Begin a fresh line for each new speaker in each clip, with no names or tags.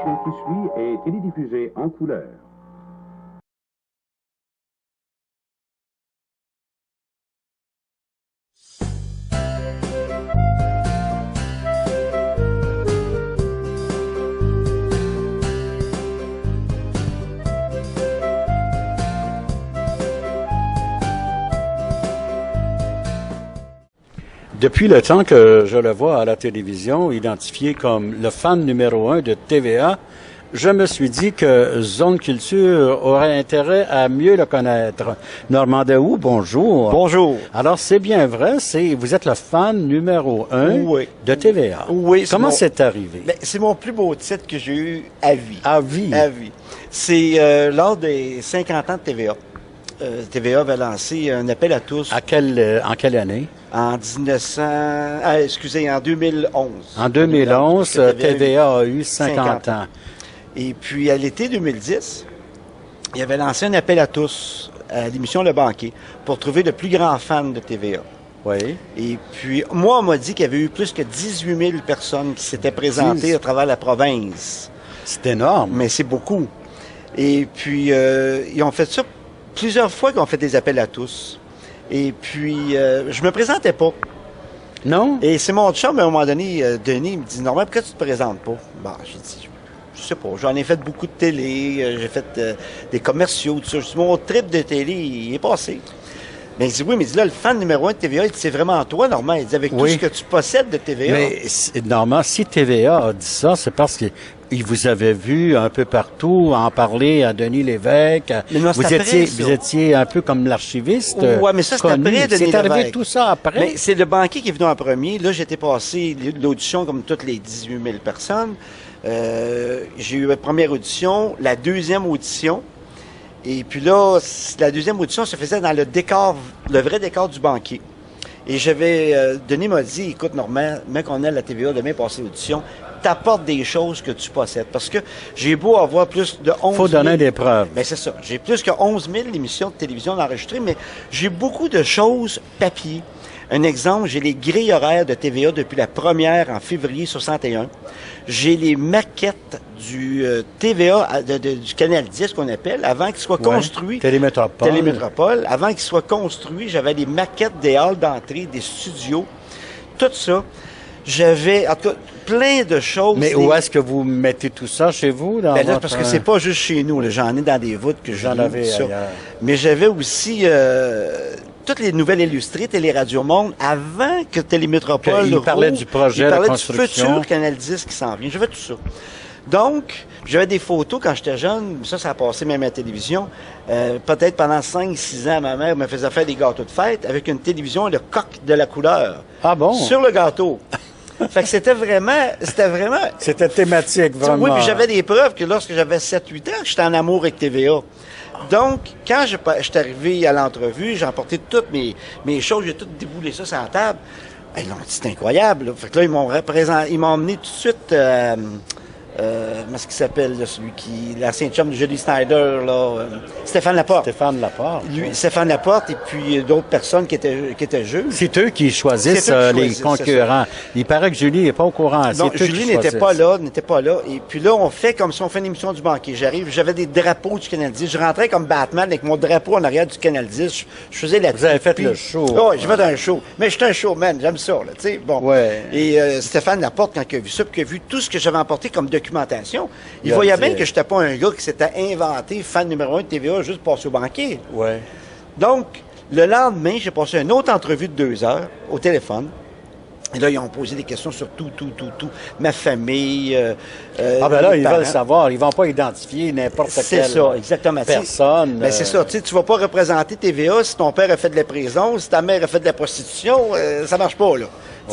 L'émission qui suit est télédiffusée en couleur.
Depuis le temps que je le vois à la télévision, identifié comme le fan numéro 1 de TVA, je me suis dit que Zone Culture aurait intérêt à mieux le connaître. Normand Daoust, bonjour.
Bonjour.
Alors, c'est bien vrai, vous êtes le fan numéro 1
Oui.
de TVA.
Oui.
Comment c'est arrivé?
Ben, c'est mon plus beau titre que j'ai eu à vie.
À vie?
À vie. C'est lors des 50 ans de TVA. TVA avait lancé un appel à tous.
En quelle année?
En 2011.
En 2011, TVA a eu 50 ans.
Et puis, à l'été 2010, il avait lancé un appel à tous à l'émission Le Banquet pour trouver le plus grand fan de TVA.
Oui.
Et puis, moi, on m'a dit qu'il y avait eu plus que 18 000 personnes qui s'étaient présentées à travers la province.
C'est énorme.
Mais c'est beaucoup. Et puis, ils ont fait ça plusieurs fois qu'ils ont fait des appels à tous. Et puis, je me présentais pas.
Non?
Et c'est mon chum, à un moment donné, Denis, il me dit « Normand, pourquoi tu te présentes pas? » Bon, j'ai dit « Je sais pas, j'en ai fait beaucoup de télé, j'ai fait des commerciaux, tout ça. Je dis, mon trip de télé, il est passé. » Mais il dit « Oui, mais il dit là, le fan numéro 1 de TVA, il dit, c'est vraiment toi, Normand. » Il dit « Avec tout ce que tu possèdes de TVA. »
Mais, Normand, si TVA a dit ça, c'est parce que il vous avait vu un peu partout en parler à Denis Lévesque.
Non,
vous étiez un peu comme l'archiviste.
Oui, mais ça, c'est après Denis Lévesque.
C'est arrivé tout ça après.
Mais c'est le banquier qui est venu en premier. Là, j'étais passé l'audition comme toutes les 18 000 personnes. J'ai eu la première audition, la deuxième audition. Et puis là, la deuxième audition se faisait dans le décor, le vrai décor du banquier. Et Denis m'a dit, écoute, Normand, mec, on est à la TVA demain passer l'audition, t'apportes des choses que tu possèdes. Parce que j'ai beau avoir plus de 11 000...
Faut donner des preuves.
Ben c'est ça. J'ai plus que 11 000 émissions de télévision enregistrées, mais j'ai beaucoup de choses papier. Un exemple, j'ai les grilles horaires de TVA depuis la première en février 61. J'ai les maquettes du TVA, du Canal 10 qu'on appelle, avant qu'il soit construit. Télémétropole. Avant qu'il soit construit, j'avais les maquettes des halls d'entrée, des studios, tout ça. J'avais, en tout cas, plein de choses.
Mais où est-ce que vous mettez tout ça chez vous? Dans votre...
Parce que c'est pas juste chez nous. J'en ai dans des voûtes que
j'en avais ailleurs.
Mais j'avais aussi toutes les nouvelles illustrées, Télé-Radio Monde, avant que Télémétropole...
Il parlait du projet de construction.
Il parlait du futur Canal 10 qui s'en vient. J'avais tout ça. Donc, j'avais des photos quand j'étais jeune, ça a passé même à la télévision. Peut-être pendant 5-6 ans, ma mère me faisait faire des gâteaux de fête avec une télévision et le coq de la couleur.
Ah bon?
Sur le gâteau. Fait que c'était vraiment...
C'était thématique, vraiment.
Oui, puis j'avais des preuves que lorsque j'avais 7-8 ans, j'étais en amour avec TVA. Donc, quand je suis arrivé à l'entrevue, j'ai emporté toutes mes choses, j'ai tout déboulé ça sur la table. Ils l'ont dit, c'est incroyable. Là. Fait que là, ils m'ont emmené tout de suite... comment est-ce qu'il s'appelle, là, l'ancien chum de Julie Snyder, là, Stéphane Laporte.
Stéphane Laporte.
Stéphane Laporte et puis d'autres personnes qui étaient juges.
C'est eux qui choisissent les concurrents. Il paraît que Julie n'est pas au courant.
Non, Julie n'était pas là. Et puis là, on fait comme si on fait une émission du banquier. J'avais des drapeaux du Canal 10. Je rentrais comme Batman avec mon drapeau en arrière du Canal 10. Je faisais la...
Vous avez fait le show.
Oui, j'ai fait un show. Mais j'étais un showman, j'aime ça, là, tu sais. Bon.
Ouais.
Et Stéphane Laporte, quand il a vu ça, puis qu'il a vu tout ce que j'avais emporté comme documentation, il voyait bien que je n'étais pas un gars qui s'était inventé fan numéro 1 de TVA juste pour passer au banquier.
Ouais.
Donc, le lendemain, j'ai passé une autre entrevue de 2 heures au téléphone. Et là, ils ont posé des questions sur tout. Ma famille.
Ben là, ils veulent savoir. Ils vont pas identifier n'importe quelle
C'est ça, exactement.
personne.
Ben, c'est ça. Tu vas pas représenter TVA si ton père a fait de la prison, si ta mère a fait de la prostitution. Ça marche pas, là.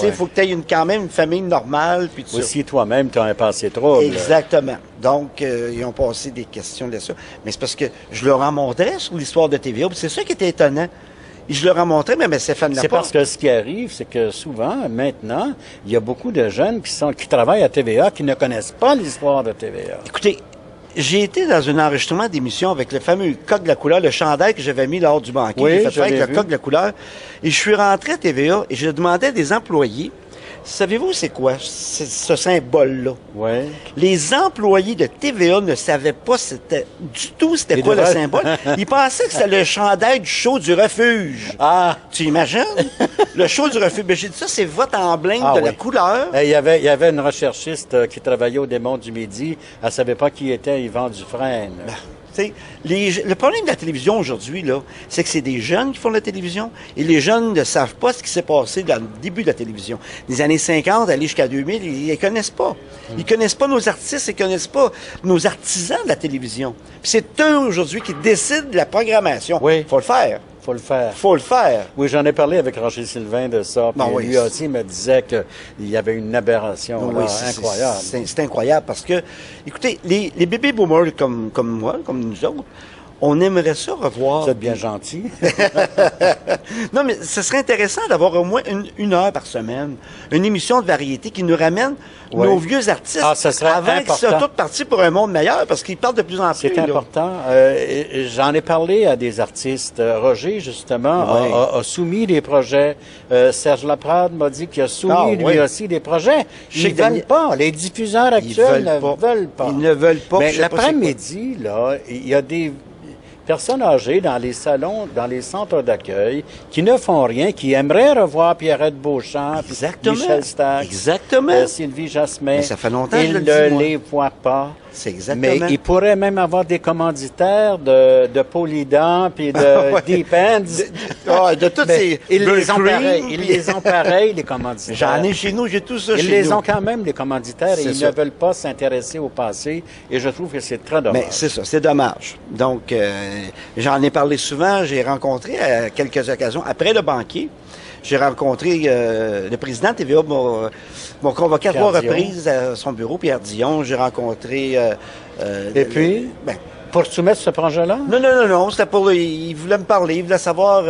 Il faut que tu aies quand même une famille normale. Puis tout
aussi, toi-même, tu as un passé trouble.
Exactement. Donc, ils ont passé des questions de ça. Mais c'est parce que je leur en montrais sur l'histoire de TVA. C'est ça qui était étonnant. Et je leur en montrais, mais Stéphane Laporte.
C'est parce que ce qui arrive, c'est que souvent, maintenant, il y a beaucoup de jeunes qui travaillent à TVA qui ne connaissent pas l'histoire de TVA.
Écoutez, j'ai été dans un enregistrement d'émission avec le fameux coq de la couleur, le chandail que j'avais mis lors du banquier.
Oui,
j'ai fait avec le coq de la couleur. Et je suis rentré à TVA et je demandais à des employés Savez-vous c'est quoi ce symbole-là?
Oui.
Les employés de TVA ne savaient pas c'était quoi le symbole. Ils pensaient que c'était le chandail du show du refuge.
Ah!
Tu imagines? Le show du refuge. Ben, j'ai dit ça, c'est votre emblème de la couleur.
Il y avait une recherchiste qui travaillait au Démon du Midi. Elle savait pas qui était Yvan Dufresne.
Le problème de la télévision aujourd'hui, là, c'est que c'est des jeunes qui font de la télévision et les jeunes ne savent pas ce qui s'est passé dans le début de la télévision. Les années 50, aller jusqu'à 2000, ils ne connaissent pas. Ils connaissent pas nos artistes, ils connaissent pas nos artisans de la télévision. Puis c'est eux aujourd'hui qui décident de la programmation.
Oui.
Faut le faire.
Faut le faire.
Faut le faire.
Oui, j'en ai parlé avec Roger Sylvain de ça. Puis
oui,
lui aussi me disait qu'il y avait une aberration là, incroyable.
C'est incroyable parce que, écoutez, les bébés boomers comme moi, comme nous autres, on aimerait ça revoir.
Vous êtes bien gentil.
Non, mais ce serait intéressant d'avoir au moins une heure par semaine, une émission de variété qui nous ramène nos vieux artistes
ça serait
avant qu'ils soient tous partis pour un monde meilleur parce qu'ils partent de plus en plus.
C'est important. J'en ai parlé à des artistes. Roger, justement, a soumis des projets. Serge Laprade m'a dit qu'il a soumis lui aussi des projets. Ils ne veulent pas. Les diffuseurs actuels ne veulent pas.
Ils ne veulent pas.
Mais l'après-midi, là, il y a des personnes âgées dans les salons, dans les centres d'accueil, qui ne font rien, qui aimeraient revoir Pierrette Beauchamp, Michel Stax, Sylvie Jasmin.
Mais ça fait longtemps
ils
que je le dis,
ne les voient pas.
C'est exactement.
Mais ils pourraient même avoir des commanditaires de Polydent puis de Deep Ends.
De toutes ces...
Ils les ont pareil, les commanditaires.
J'en ai chez nous, j'ai tout ça chez nous.
Ils les ont quand même, les commanditaires, et ils ne veulent pas s'intéresser au passé. Et je trouve que c'est très dommage.
Mais c'est ça, c'est dommage. Donc, j'en ai parlé souvent. J'ai rencontré à quelques occasions, après le banquier, j'ai rencontré le président de TVA, m'a convoqué à 3 reprises à son bureau, Pierre Dion. J'ai rencontré...
Et puis, pour soumettre ce projet-là?
Non. C'était pour... Il voulait me parler, il voulait savoir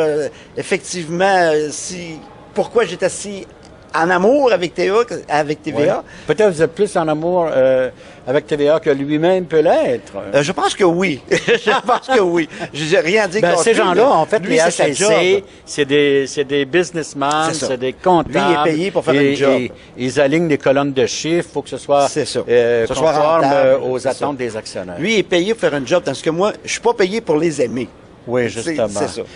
effectivement pourquoi j'étais si en amour avec TVA.
Ouais. Peut-être vous êtes plus en amour avec TVA que lui-même peut l'être.
Je pense que oui. Je pense que oui. Je n'ai rien dit contre
ces gens-là, en fait,
lui,
les HCC, c'est des businessmen, c'est des comptables.
Lui, il est payé pour faire un job.
Ils alignent des colonnes de chiffres. Il faut que ce soit conforme aux attentes des actionnaires.
Lui, il est payé pour faire un job, tandis que moi, je suis pas payé pour les aimer.
Oui, justement.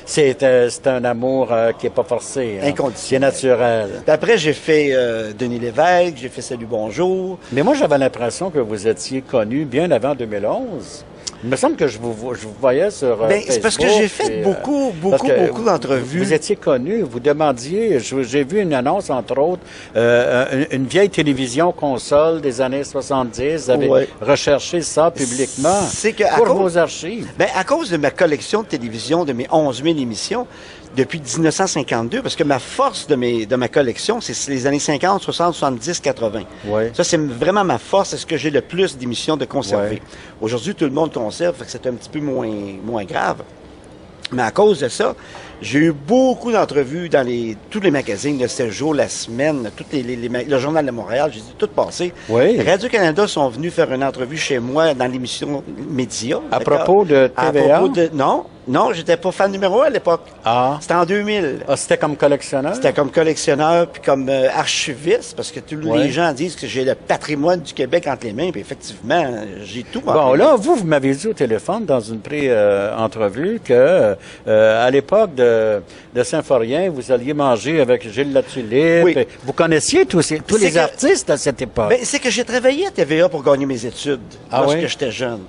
C'est ça.
C'est un amour qui n'est pas forcé.
Inconditionnel.
C'est naturel.
Puis après, j'ai fait Denis Lévesque, j'ai fait Salut Bonjour.
Mais moi, j'avais l'impression que vous étiez connu bien avant 2011. Il me semble que je vous voyais sur Facebook.
C'est parce que j'ai fait beaucoup d'entrevues.
Vous étiez connu, vous demandiez, j'ai vu une annonce, entre autres, une vieille télévision console des années 70. Vous avez recherché ça publiquement pour vos archives.
À cause de ma collection de télévision, de mes 11 000 émissions, depuis 1952, parce que ma force de ma collection, c'est les années 50, 60, 70, 80.
Oui.
Ça, c'est vraiment ma force, c'est ce que j'ai le plus d'émissions de conserver. Aujourd'hui, tout le monde conserve, fait que c'est un petit peu moins grave. Mais à cause de ça, j'ai eu beaucoup d'entrevues dans tous les magazines, le 7 jours, la semaine, le Journal de Montréal, j'ai tout passé.
Oui.
Radio-Canada sont venus faire une entrevue chez moi dans l'émission Média.
À propos de TVA?
Non, j'étais pas fan numéro 1 à l'époque.
Ah.
C'était en 2000.
Ah, c'était comme collectionneur?
C'était comme collectionneur, puis comme archiviste, parce que tous les gens disent que j'ai le patrimoine du Québec entre les mains, puis effectivement, j'ai tout.
Bon, là, vous m'avez dit au téléphone dans une pré-entrevue que à l'époque de Symphorien, vous alliez manger avec Gilles Latulippe.
Oui.
Vous connaissiez tous les artistes à cette époque?
C'est que j'ai travaillé à TVA pour gagner mes études lorsque j'étais jeune.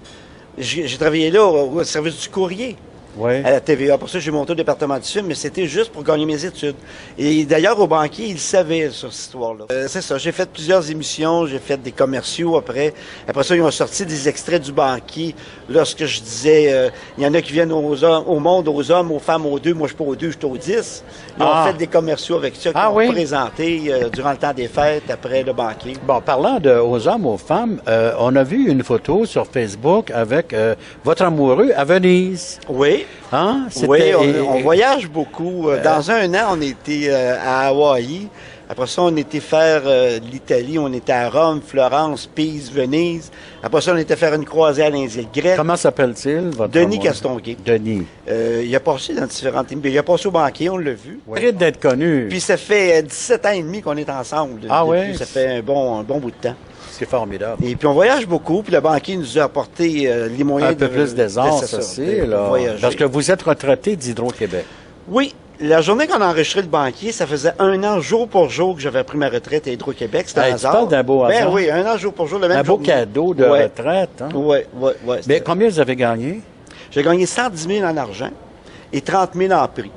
J'ai travaillé là au service du courrier. À la TVA. Pour ça, j'ai monté au département du film, mais c'était juste pour gagner mes études. Et d'ailleurs, au banquier, il savait sur cette histoire-là. C'est ça. J'ai fait plusieurs émissions, j'ai fait des commerciaux après. Après ça, ils ont sorti des extraits du banquier. Lorsque je disais, il y en a qui viennent au monde, aux hommes, aux femmes, aux 2. Moi, je suis pas aux 2, je suis aux 10. Ils ont fait des commerciaux avec ça, qu'ils ont présenté durant le temps des fêtes, après le banquier.
Bon, parlant aux hommes, aux femmes, on a vu une photo sur Facebook avec votre amoureux à Venise.
Oui.
Hein?
Oui, on voyage beaucoup. Dans un an, on était à Hawaï. Après ça, on était faire l'Italie. On était à Rome, Florence, Pise, Venise. Après ça, on était faire une croisière dans les îles grecques.
Comment s'appelle-t-il, votre
Denis
amoureux?
Castonguay.
Denis.
Il a passé dans différentes émissions. Il a passé au banquier, on l'a vu.
Mérite d'être connu.
Puis ça fait 17 ans et demi qu'on est ensemble.
Ah
depuis.
ouais?
Ça fait un bon bout de temps.
C'est formidable.
Et puis on voyage beaucoup, puis le banquier nous a apporté les moyens
Un peu plus d'aisance
c'est ça,
aussi,
de
là.
voyager.
Parce que vous êtes retraité d'Hydro-Québec.
Oui, la journée qu'on a enregistré le banquier, ça faisait 1 an jour pour jour que j'avais pris ma retraite à Hydro-Québec. C'était un
Tu
hasard.
parles d'un beau hasard.
Ben oui, 1 an jour pour jour, le même
Un beau
journée.
cadeau de
Ouais.
retraite. Hein?
Oui.
Mais combien vous avez gagné?
J'ai gagné 110 000 en argent et 30 000 en prix.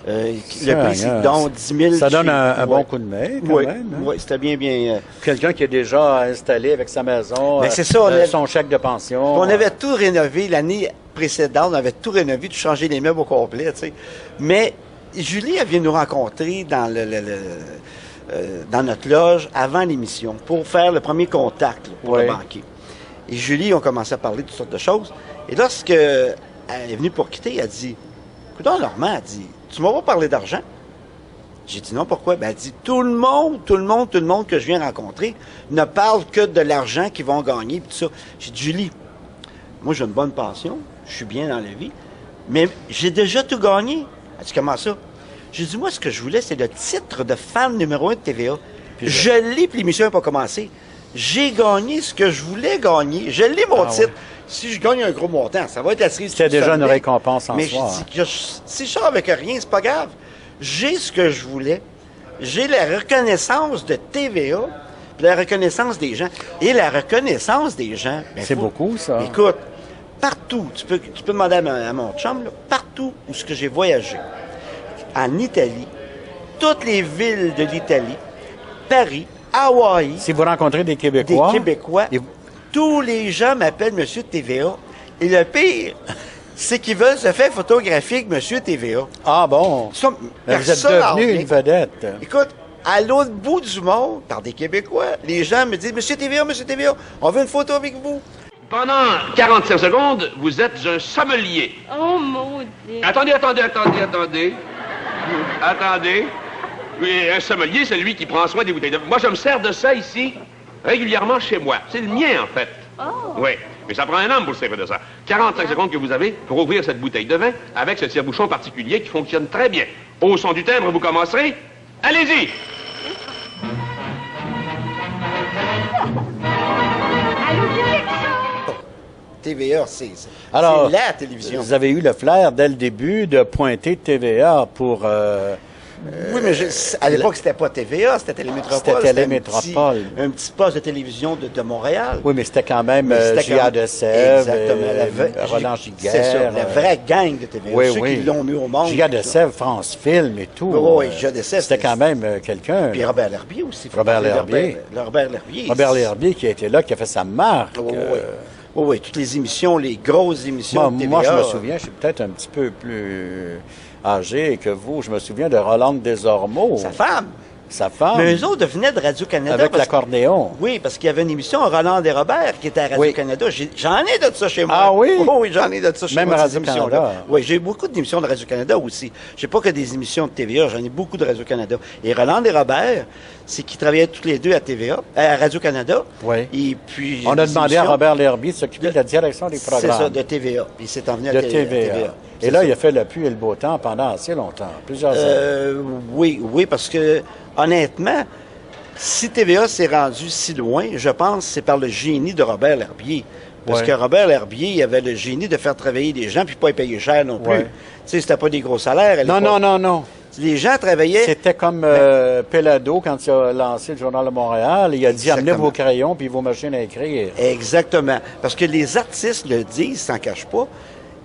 Le prix, c'est donc 10 000.
Ça donne un bon
Ouais.
coup de main, quand
Oui,
même. Hein?
oui, c'était bien.
Quelqu'un qui est déjà installé avec sa maison,
Ben, c'est ça,
son chèque de pension.
On avait tout rénové l'année précédente, on avait tout rénové, tout changé les meubles au complet, tu sais. Mais Julie, elle vient nous rencontrer dans dans notre loge avant l'émission pour faire le premier contact là, pour
Ouais.
le banquier. Et Julie, on commençait à parler de toutes sortes de choses. Et lorsque elle est venue pour quitter, elle dit, écoute, Normand, elle dit, tu m'as pas parlé d'argent? J'ai dit non, pourquoi? Ben, elle dit, tout le monde que je viens rencontrer ne parle que de l'argent qu'ils vont gagner, puis tout ça. J'ai dit, Julie, moi, j'ai une bonne pension, je suis bien dans la vie, mais j'ai déjà tout gagné. Elle dit, comment ça? J'ai dit, moi, ce que je voulais, c'est le titre de fan numéro 1 de TVA. Je l'ai, puis l'émission n'a pas commencé. J'ai gagné ce que je voulais gagner. Je l'ai, mon titre.
ouais.
Si je gagne un gros montant, ça va être la cerise.
C'était déjà une récompense en
mais
soi.
si je sors avec rien, c'est pas grave. J'ai ce que je voulais. J'ai la reconnaissance de TVA, puis la reconnaissance des gens. Et la reconnaissance des gens... ben,
C'est beaucoup, ça.
Écoute, partout, tu peux demander à mon chum, là, partout où ce que j'ai voyagé, en Italie, toutes les villes de l'Italie, Paris, Hawaï,
Si vous rencontrez des
des
Québécois...
Québécois,
et-
tous les gens m'appellent Monsieur TVA. Et le pire, c'est qu'ils veulent se faire photographier avec Monsieur TVA.
Ah bon?
Ça,
Mais vous êtes
personne n'en
devenu
revient.
une vedette.
Écoute, à l'autre bout du monde, par des Québécois, les gens me disent Monsieur TVA, on veut une photo avec vous.
Pendant 45 secondes, vous êtes un sommelier.
Oh, maudit.
Attendez. Attendez. Oui, un sommelier, c'est lui qui prend soin des bouteilles de vin. Moi, je me sers de ça ici, régulièrement chez moi. C'est le mien, en fait.
Oh.
Oui, mais ça prend un homme pour se servir de ça. 45 secondes que vous avez pour ouvrir cette bouteille de vin avec ce tire-bouchon particulier qui fonctionne très bien. Au son du timbre, vous commencerez. Allez-y.
Allô, direction!
TVA, c'est
Alors,
la télévision.
vous avez eu le flair, dès le début, de pointer TVA pour...
Oui, mais à l'époque, c'était pas TVA, c'était Télémétropole.
C'était Télémétropole.
Un petit poste de télévision de Montréal.
Oui, mais c'était quand même
Mais c'était
J.A.
comme-
de Sèvres,
Exactement.
Roland
C'est ça,
Giguère.
la vraie gang de TVA.
Oui,
ceux
oui.
qui l'ont mis au monde.
J.A. de Sèvres, France Film et tout.
Oui, J.A. de Sèvres,
C'était quand même quelqu'un.
Puis Robert L'Herbier aussi.
Robert L'Herbier.
Robert L'Herbier.
Robert L'Herbier qui a été là, qui a fait sa marque.
Oui, toutes les émissions, les grosses émissions de TVA.
Moi, je me souviens, je suis peut-être un petit peu plus âgé que vous. Je me souviens de Rolande Desormeaux.
Sa femme.
Sa femme.
Mais eux autres venaient de Radio-Canada.
Avec
parce-
l'accordéon.
Oui, parce qu'il y avait une émission, Roland et Robert, qui était à Radio-Canada. J'en ai de ça chez moi.
Ah oui?
Oui, j'en ai de ça chez
Même
moi.
à
ces
Radio-Canada.
émissions-là. Oui, j'ai beaucoup d'émissions de Radio-Canada aussi. J'ai pas que des émissions de TVA, j'en ai beaucoup de Radio-Canada. Et Roland et Robert, c'est qu'ils travaillaient tous les deux à TVA, à Radio-Canada.
Oui.
Et puis...
On a
des
demandé à
émissions-
Robert L'Herbier de s'occuper de la direction des programmes.
C'est ça, de TVA. Puis il s'est envenu à
de
TVA.
TVA.
C'est
Et là,
ça.
il a fait le pluie et le beau temps pendant assez longtemps, plusieurs années.
Oui, parce que, honnêtement, si TVA s'est rendu si loin, je pense que c'est par le génie de Robert L'Herbier. Parce
Ouais.
que Robert L'Herbier, il avait le génie de faire travailler des gens puis pas les payer cher non plus.
Ouais.
Tu sais, c'était pas des gros salaires à
Non,
l'époque.
non.
Les gens travaillaient...
C'était comme Pellado quand il a lancé le Journal de Montréal. Il a dit amenez
Exactement.
vos crayons puis vos machines à écrire.
Exactement. Parce que les artistes le disent, s'en cachent pas.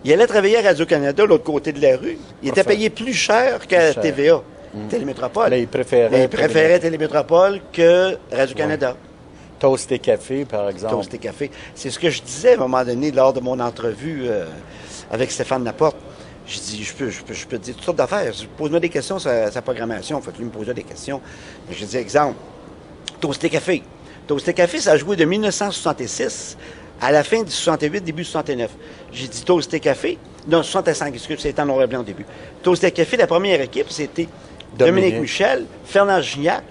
Il allait travailler à Radio-Canada, de l'autre côté de la rue. Il était
ça.
payé plus cher qu'à
Plus cher.
TVA, Télémétropole.
Mais il préférait
Mais il préférait Télémétropole que Radio-Canada.
Toast et café, par exemple.
Toast et café. C'est ce que je disais à un moment donné lors de mon entrevue avec Stéphane Laporte. Je dis, je peux te dire toutes sortes d'affaires. Pose-moi des questions sur sa programmation. Faut que lui me pose des questions. Mais je dis, exemple, Toast et café. Toast et café, ça a joué de 1966 à la fin du 68, début du 69. J'ai dit Toast et café. Non, 65, excusez, c'était en noir et blanc au début. Toast et café, la première équipe, c'était Dominique Michel, Fernand Gignac,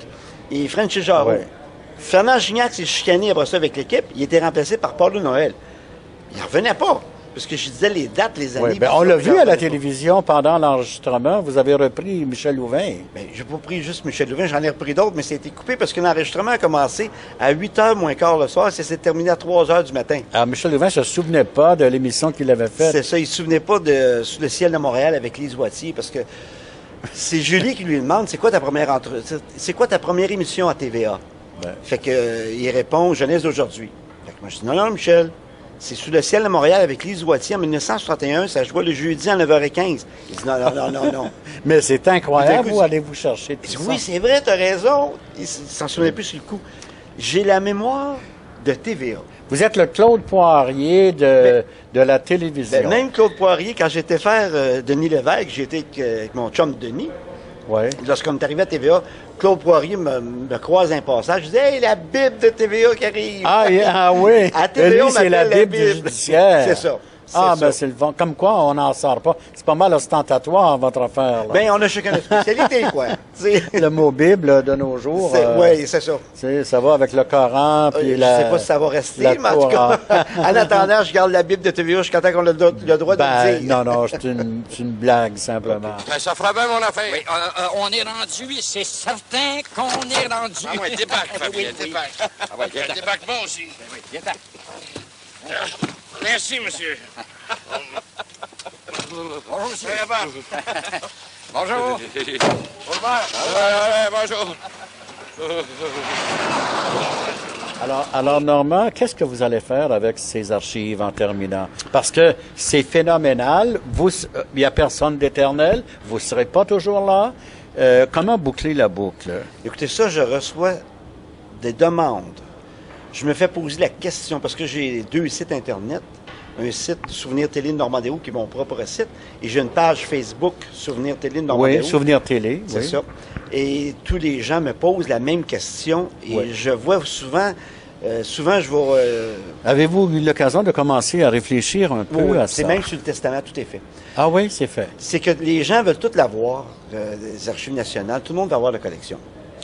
et Frenchy Jarreau.
Ouais.
Fernand Gignac s'est chicané après ça avec l'équipe. Il était remplacé par Paulo Noël. Il n'en revenait pas. Parce que je disais les dates, les années.
Oui, ben, on l'a vu à la télévision pendant l'enregistrement. Vous avez repris Michel Louvain.
Ben, j'ai pas pris juste Michel Louvain, j'en ai repris d'autres, mais ça a été coupé parce que l'enregistrement a commencé à 8h moins quart le soir et ça s'est terminé à 3h du matin.
Alors, Michel Louvain ne se souvenait pas de l'émission qu'il avait faite.
C'est ça, il se souvenait pas de Sous le ciel de Montréal avec Lise Wattier parce que c'est Julie qui lui demande c'est quoi ta première émission à TVA?
Ben.
Fait que il répond Jeunesse d'aujourd'hui. Fait que moi je dis non, Michel. C'est Sous le ciel de Montréal avec Lise Wattier en 1961. Ça jouait le jeudi à 9h15. Il dit non.
Mais c'est incroyable,
Tout à coup,
où allez-vous chercher tout
Il dit,
ça?
oui, c'est vrai, t'as raison. Il s'en souvenait plus sur le coup. J'ai la mémoire de TVA.
Vous êtes le Claude Poirier de la télévision.
Ben, même Claude Poirier, quand j'étais faire Denis Lévesque, j'étais avec mon chum Denis.
Ouais.
Lorsqu'on est arrivé à TVA, Claude Poirier me croise un passage. Je dis, hey, la Bible de TVA qui arrive.
Ah oui.
À
Et
TVA,
lui,
on
c'est la
m'appelle
Bible judiciaire.
C'est ça.
Ah,
ça.
ben c'est le vent. Comme quoi, on n'en sort pas. C'est pas mal ostentatoire, votre affaire. Là.
Ben, on a chacun notre spécialité, quoi. T'sais.
Le mot Bible là, de nos jours.
Oui, c'est ça.
Ça va avec le Coran. Puis
Je sais pas si ça va rester,
la
mais en tout cas, en attendant, je garde la Bible de TVA jusqu'à temps qu'on a le droit de le dire.
Non, c'est une blague, simplement.
Ben, ça fera bien mon affaire.
Oui, on est rendu, c'est certain qu'on est rendu.
Ah ouais, débarque, Fabien, débarque. Ah ouais, débarque moi aussi.
Oui, débarque.
Merci, monsieur.
Bonjour, monsieur.
Bonjour. Bonjour.
Alors, Normand, qu'est-ce que vous allez faire avec ces archives en terminant? Parce que c'est phénoménal. Il n'y a personne d'éternel. Vous ne serez pas toujours là. Comment boucler la boucle?
Écoutez, ça, je reçois des demandes. Je me fais poser la question, parce que j'ai 2 sites Internet. Un site Souvenir Télé de Normandie-Haut, qui est mon propre site, et j'ai une page Facebook Souvenir Télé de Normandie-Haut.
Oui, Souvenir Télé.
C'est
oui.
ça. Et tous les gens me posent la même question, et
Oui.
je vois souvent je vais...
Avez-vous eu l'occasion de commencer à réfléchir un peu à ça?
c'est même sur le testament, tout est fait.
Ah oui, c'est fait.
C'est que les gens veulent tout l'avoir, les archives nationales, tout le monde va avoir la collection.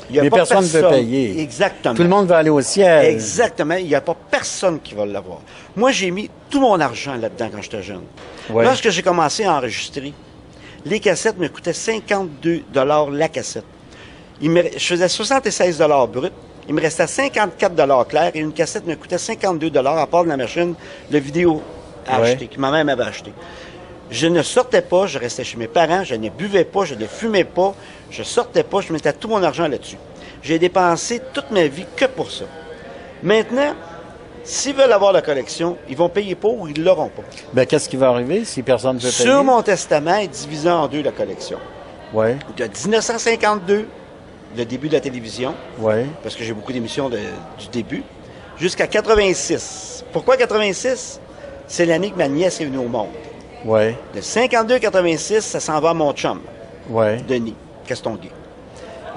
Il y a
Mais
pas
personne ne veut payer.
Exactement.
Tout le monde va aller au ciel.
Exactement. Il n'y a pas personne qui va l'avoir. Moi, j'ai mis tout mon argent là-dedans quand j'étais jeune.
Ouais.
Lorsque j'ai commencé à enregistrer, les cassettes me coûtaient 52 la cassette. Je faisais 76 brut. Il me restait 54 clair et une cassette me coûtait 52 à part de la machine de vidéo à
Ouais.
acheter, que ma mère m'avait acheté. Je ne sortais pas, je restais chez mes parents, je ne buvais pas, je ne fumais pas, je sortais pas, je mettais tout mon argent là-dessus. J'ai dépensé toute ma vie que pour ça. Maintenant, s'ils veulent avoir la collection, ils vont payer pour ou ils ne l'auront pas.
Ben, qu'est-ce qui va arriver si personne ne veut payer?
Sur mon testament est divisé en 2 la collection.
Oui,
De 1952, le début de la télévision,
oui.
parce que j'ai beaucoup d'émissions du début, jusqu'à 86. Pourquoi 86? C'est l'année que ma nièce est venue au monde.
Oui,
De 52 à 86, ça s'en va à mon chum,
oui.
Denis Castonguay.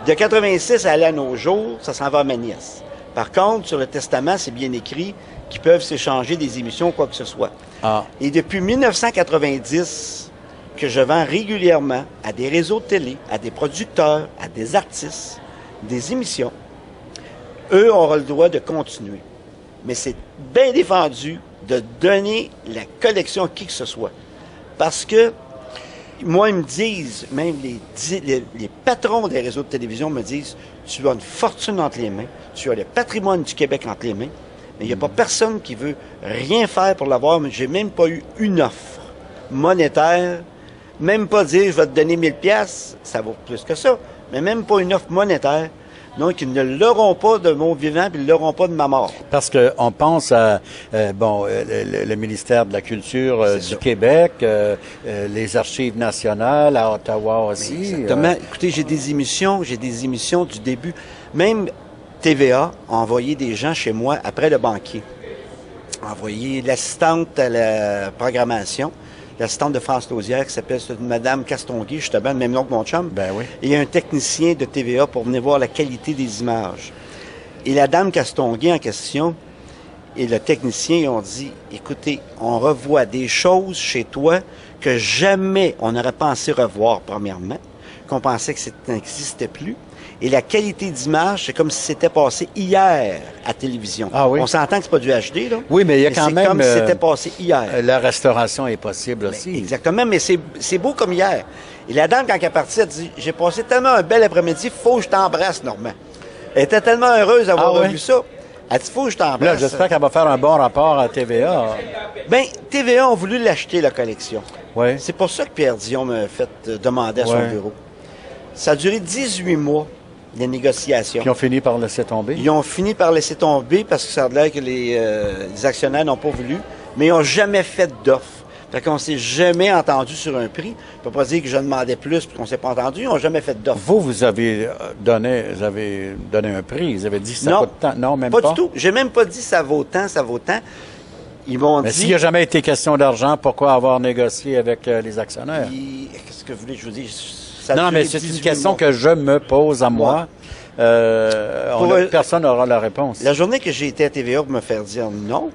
De 86 à aller à nos jours, ça s'en va à ma nièce. Par contre, sur le testament, c'est bien écrit qu'ils peuvent s'échanger des émissions, quoi que ce soit.
Ah,
Et depuis 1990, que je vends régulièrement à des réseaux de télé, à des producteurs, à des artistes, des émissions, eux auront le droit de continuer. Mais c'est bien défendu de donner la collection à qui que ce soit. Parce que, moi, ils me disent, même les patrons des réseaux de télévision me disent, tu as une fortune entre les mains, tu as le patrimoine du Québec entre les mains, mais il n'y a pas personne qui veut rien faire pour l'avoir. Mais j'ai même pas eu une offre monétaire, même pas dire, je vais te donner 1000 pièces, ça vaut plus que ça, mais même pas une offre monétaire. Donc, ils ne l'auront pas de mon vivant, puis ils ne l'auront pas de ma mort.
parce qu'on pense à le ministère de la Culture
C'est
du
ça.
Québec, les archives nationales à Ottawa aussi.
Exactement. Écoutez, j'ai des émissions du début. Même TVA a envoyé des gens chez moi après le banquier. A envoyé l'assistante à la programmation, l'assistante de France Lausière qui s'appelle Madame Castonguay, justement, le même nom que mon chum.
Ben oui.
Et un technicien de TVA pour venir voir la qualité des images. Et la dame Castonguay en question et le technicien ont dit, écoutez, on revoit des choses chez toi que jamais on n'aurait pensé revoir, premièrement, qu'on pensait que ça n'existait plus. Et la qualité d'image, c'est comme si c'était passé hier à télévision.
Ah oui?
On s'entend que c'est pas du HD, là.
Oui, mais il y a quand même...
C'est comme si c'était passé hier.
La restauration est possible aussi.
Exactement, mais c'est beau comme hier. Et la dame, quand elle est partie, elle dit, j'ai passé tellement un bel après-midi, faut que je t'embrasse, Normand. Elle était tellement heureuse d'avoir revu ça. Elle dit, faut que je t'embrasse.
Là, j'espère qu'elle va faire un bon rapport à TVA.
Bien, TVA ont voulu l'acheter, la collection.
Oui.
C'est pour ça que Pierre Dion m'a fait demander à son bureau. Ça a duré 18 mois, les négociations.
Puis ils ont fini par laisser tomber.
Ils ont fini par laisser tomber parce que ça a l'air que les actionnaires n'ont pas voulu, mais ils n'ont jamais fait d'offre. Fait qu'on s'est jamais entendu sur un prix. Je ne peux pas dire que je demandais plus puis qu'on s'est pas entendu. Ils n'ont jamais fait d'offre.
Vous avez donné un prix. Vous avez dit ça coûte tant. Non, même pas.
Pas du tout. J'ai même pas dit ça vaut tant, ça vaut tant. Ils m'ont dit...
Mais s'il n'y a jamais été question d'argent, pourquoi avoir négocié avec les actionnaires?
Qu'est-ce que vous voulez que je vous dise?
Non, mais c'est une question que je me pose à moi. Personne n'aura la réponse.
La journée que j'ai été à TVA pour me faire dire non,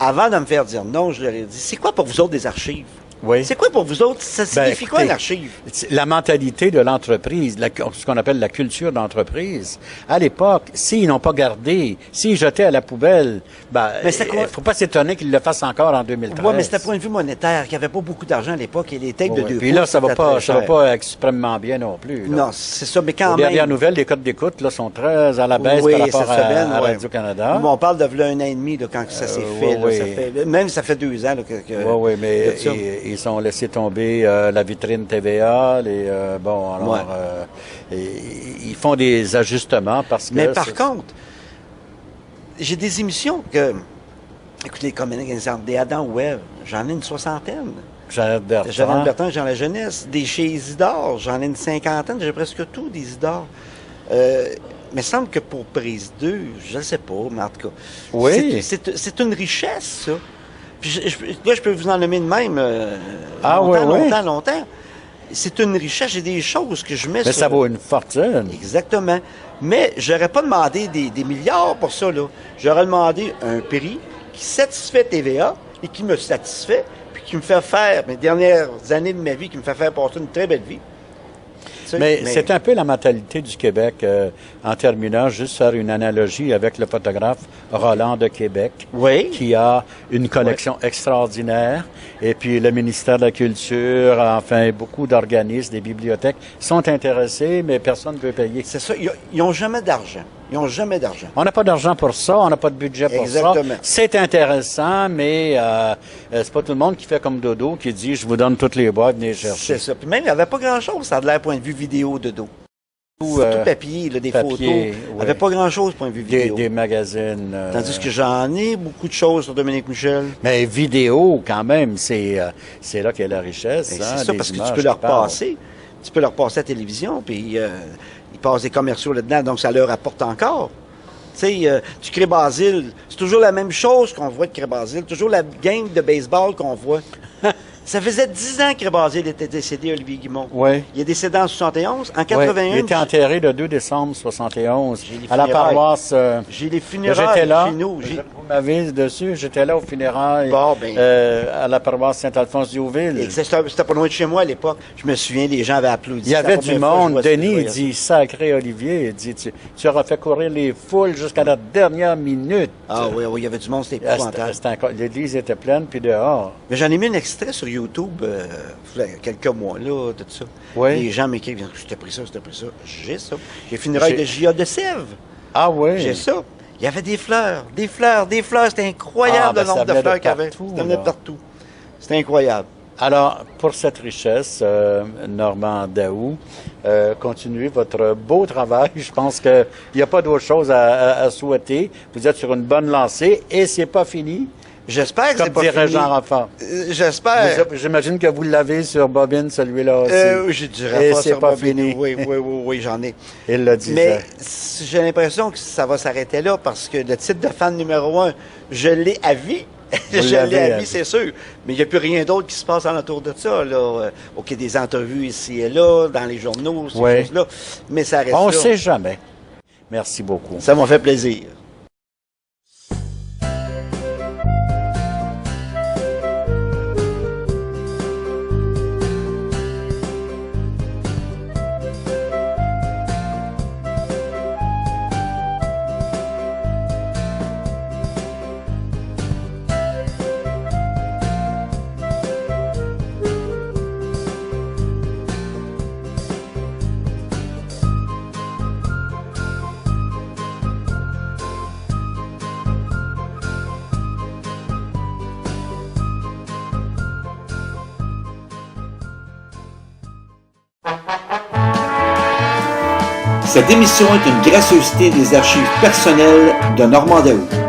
avant de me faire dire non, je leur ai dit, c'est quoi pour vous autres des archives?
Oui.
C'est quoi pour vous autres? Ça signifie quoi, une archive?
La mentalité de l'entreprise, ce qu'on appelle la culture d'entreprise. À l'époque, s'ils n'ont pas gardé, s'ils jetaient à la poubelle, il ne faut pas s'étonner qu'ils le fassent encore en 2013.
Oui, mais c'était point de vue monétaire, qu'il n'y avait pas beaucoup d'argent à l'époque, et les tapes de 2 pouces.
Puis là, ça va pas extrêmement bien non plus. Là.
Non, c'est ça, mais quand même...
Les dernières nouvelles, les codes d'écoute là, sont très à la baisse par rapport à Radio-Canada.
On parle de un an et demi là, quand ça s'est fait, là, ça fait. Même ça fait 2 ans
oui, mais ils sont laissés tomber la vitrine TVA. Ils font des ajustements parce que...
Mais par contre, j'ai des émissions que... Écoutez, comme un exemple, des Adam Webb, j'en ai une 60aine.
Jeannette
Bertrand, j'en ai la jeunesse. Des chez Isidore, j'en ai une 50aine. J'ai presque tout d'Isidore. Mais il me semble que pour Prise 2, je ne sais pas, mais en tout cas...
Oui.
C'est une richesse, ça. Puis là, je peux vous en nommer de même longtemps. C'est une richesse. J'ai des choses que je mets
Mais ça vaut une fortune.
Exactement. Mais je n'aurais pas demandé des milliards pour ça, là. J'aurais demandé un prix qui satisfait TVA et qui me satisfait, puis qui me fait faire, mes dernières années de ma vie, qui me fait faire passer une très belle vie.
Mais c'est un peu la mentalité du Québec. En terminant, juste faire une analogie avec le photographe Roland de Québec, qui a une collection extraordinaire. Et puis le ministère de la Culture, enfin beaucoup d'organismes, des bibliothèques sont intéressés, mais personne ne veut payer.
C'est ça. Ils n'ont jamais d'argent. Ils n'ont jamais d'argent.
On n'a pas d'argent pour ça, on n'a pas de budget pour ça. C'est intéressant, mais c'est pas tout le monde qui fait comme Dodo, qui dit « je vous donne toutes les boîtes, venez chercher ».
C'est ça. Puis même, il n'y avait pas grand-chose, ça a de l'air point de vue vidéo, Dodo. Tout papier, là, des photos. Il n'y avait pas grand-chose point de vue vidéo.
Des magazines.
Tandis que j'en ai beaucoup de choses sur Dominique Michel.
Mais vidéo, quand même, c'est là qu'est la richesse.
C'est ça, parce que tu peux leur passer. Tu peux leur passer à la télévision, puis... ils passent des commerciaux là-dedans, donc ça leur apporte encore. Tu sais, tu crées Basile, c'est toujours la même chose qu'on voit de Cré Basile, toujours la game de baseball qu'on voit. Ça faisait 10 ans que Cré Basile était décédé, Olivier Guimond.
Oui.
Il est décédé en 71. En 81...
Il était enterré le 2 décembre 71 à la paroisse...
J'ai les funérailles chez nous.
Vous m'avez dessus, j'étais là aux funérailles à la paroisse Saint-Alphonse-Diouville.
C'était pas loin de chez moi à l'époque. Je me souviens, les gens avaient applaudi.
Il y avait du monde. Denis dit, sacré Olivier, il dit, tu auras fait courir les foules jusqu'à la dernière minute.
Ah oui, il y avait du monde, c'était épouvantable.
L'église était pleine, puis dehors.
Mais j'en ai mis un extrait sur YouTube, il y a quelques mois, là, tout ça.
Oui.
Les gens m'écrivent, je t'ai pris ça. J'ai ça. J'ai funérailles de J.A. de Sèvres.
Ah oui?
J'ai ça. Il y avait des fleurs. C'était incroyable le nombre de fleurs qu'il y avait. Ça venait de partout. C'était incroyable.
Alors, pour cette richesse, Normand Daou, continuez votre beau travail. Je pense qu'il n'y a pas d'autre chose à souhaiter. Vous êtes sur une bonne lancée et c'est pas fini.
J'espère que c'est pas fini.
Comme dirait Jean Raffat.
J'espère.
J'imagine que vous l'avez sur bobine, celui-là aussi.
J'ai du Raffat
sur
pas
bobine.
Fini. Oui, j'en ai.
Il l'a dit.
Mais j'ai l'impression que ça va s'arrêter là parce que le titre de fan numéro 1, je l'ai à vie. Je l'ai à vie, c'est sûr. Mais il n'y a plus rien d'autre qui se passe autour de ça. Là. OK, des entrevues ici et là, dans les journaux, ces choses-là. Mais ça reste
On
ne
sait jamais. Merci beaucoup.
Ça m'a fait plaisir.
Cette émission est une gracieuseté des archives personnelles de Normand Daou.